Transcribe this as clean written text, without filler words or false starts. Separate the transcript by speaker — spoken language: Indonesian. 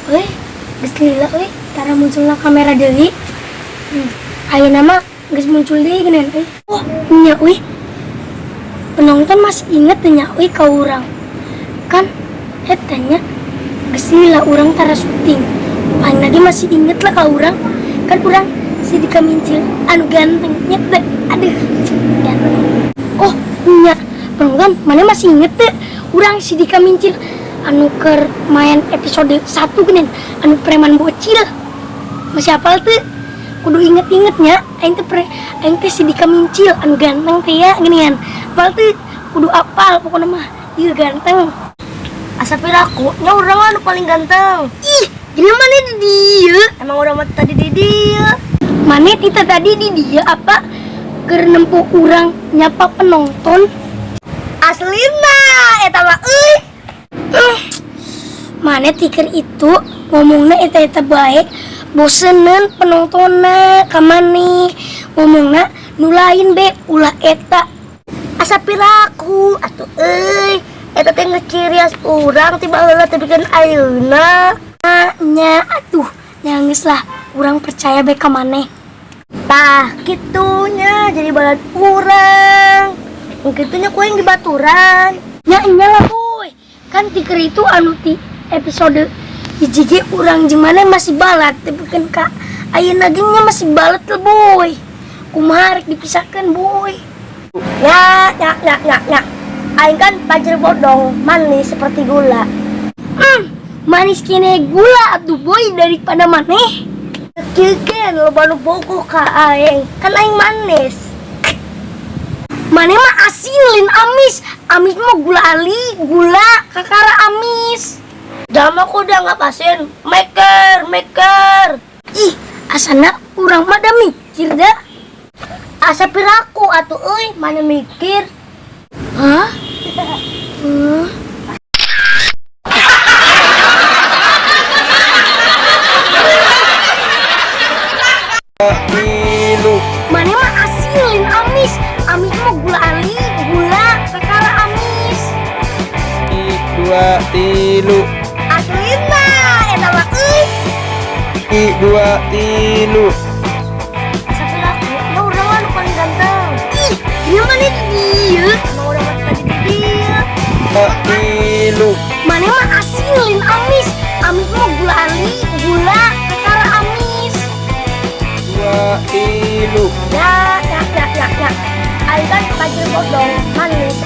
Speaker 1: Weh, geus lila weh, tara munculna kamera deui. Ayeuna mah geus muncul deui geunan euy. Oh, nya weh. Penonton masih inget nya weh ka urang. Kan eta nya geus lila urang tara syuting. Paling lagi masih inget lah ka urang. Kan urang si Dika Mincil anu ganteng nya teh. Aduh, ganteng. Oh, nya penonton mana masih inget teh urang si Dika Mincil anu keur main episode 1 geuning anu preman bocil. Masih hafal tuh? Kudu inget-ingetnya aing teh si Dika Mincil anu ganteng teh ya geuningan. Hafal tuh kudu apal pokona mah. Ieu ganteng. Asa piraku nya urang anu paling ganteng. Ih, jadi mana di dieu? Emang urang mah tadi di dieu. Mane kita tadi di dieu apa keur nempuh urang nyapa penonton? Aslina eta mah euy. Mana tikir itu ngomongna eta baik boseneun penontonna ka maneh ngomongna nu lain be ulah eta asa piraku atuh euy eta teh ngecirias urang tiba heula teh bikin ayeuna nya atuh nya geus lah urang percaya be ka maneh tah kitunya jadi balat urang kitunya ku yang dibaturan nya lah boy kan tikir itu anu ti episode hiji urang jeung maneh masih balat tapi kan ka ayeuna ge nya masih balat lah boy kumaha rek dipisahkeun boy nya aing kan pajer bodong manis seperti gula manis kene gula atuh boy daripada maneh keukeun loba nu bogoh ka aing kan aing manis maneh mah asin lin amis mah gula ali gula kakara amis Dama aku udah nggak pasin, maker. Ih, asana kurang mah dah mikir dah. Asa piraku atuh euy, mana mikir? Hah? Mana mah asin amis mah gula ali, gula kakara amis.
Speaker 2: 2 3
Speaker 1: Aslina, eta mah euy.
Speaker 2: 2 3
Speaker 1: Asa piraku, nya urang anu paling ganteng. Ih, ieu maneh di dieu. Emang urang mah tadi di dieu.
Speaker 2: 3
Speaker 1: Maneh mah asin amis mah gula ali, gula kakara amis.
Speaker 2: 2 3
Speaker 1: Ya. Aing kan pajer bodong manis